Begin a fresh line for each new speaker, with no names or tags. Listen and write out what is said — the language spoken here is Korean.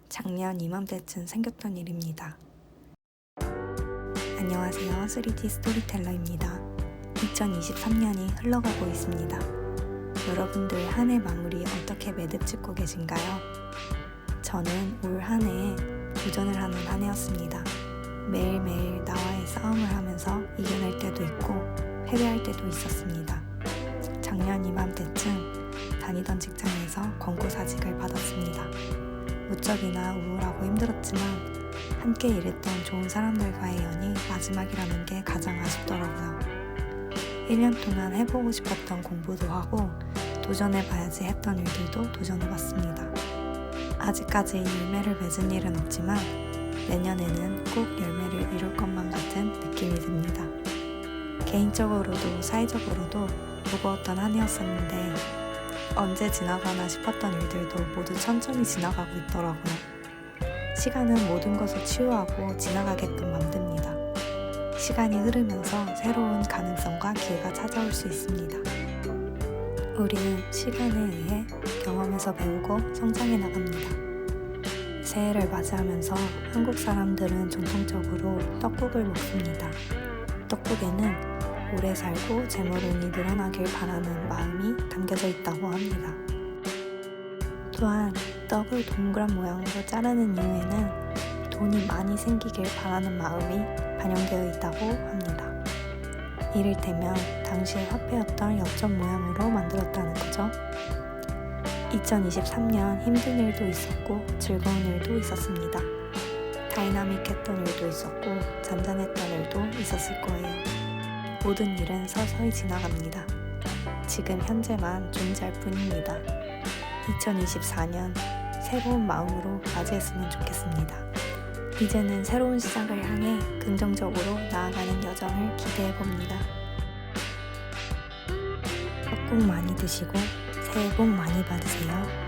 작년 이맘때쯤 생겼던 일입니다. 안녕하세요. 3D 스토리텔러입니다. 2023년이 흘러가고 있습니다. 여러분들 한 해 마무리 어떻게 매듭 짓고 계신가요? 저는 올 한 해에 도전을 하는 한 해였습니다. 매일매일 나와의 싸움을 하면서 이겨낼 때도 있고 패배할 때도 있었습니다. 작년 이맘때쯤 다니던 직장에서 권고사직을 받았습니다. 무척이나 우울하고 힘들었지만 함께 일했던 좋은 사람들과의 연이 마지막이라는 게 가장 아쉽더라고요. 1년 동안 해보고 싶었던 공부도 하고 도전해봐야지 했던 일들도 도전해봤습니다. 아직까지 열매를 맺은 일은 없지만 내년에는 꼭 열매를 이룰 것만 같은 느낌이 듭니다. 개인적으로도 사회적으로도 무거웠던 한 해였었는데 언제 지나가나 싶었던 일들도 모두 천천히 지나가고 있더라고요. 시간은 모든 것을 치유하고 지나가게끔 만듭니다. 시간이 흐르면서 새로운 가능성과 기회가 찾아올 수 있습니다. 우리는 시간에 의해 경험에서 배우고 성장해 나갑니다. 새해를 맞이하면서 한국 사람들은 전통적으로 떡국을 먹습니다. 떡국에는 오래 살고 재물운이 늘어나길 바라는 마음이 담겨져 있다고 합니다. 또한 떡을 동그란 모양으로 자르는 이유에는 돈이 많이 생기길 바라는 마음이 반영되어 있다고 합니다. 이를테면 당시의 화폐였던 엽전 모양으로 만들었다는 거죠. 2023년 힘든 일도 있었고 즐거운 일도 있었습니다. 다이나믹했던 일도 있었고 잔잔했던 일도 있었을 거예요. 모든 일은 서서히 지나갑니다. 지금 현재만 존재할 뿐입니다. 2024년 새로운 마음으로 맞이했으면 좋겠습니다. 이제는 새로운 시작을 향해 긍정적으로 나아가는 여정을 기대해봅니다. 떡국 많이 드시고 새해 복 많이 받으세요.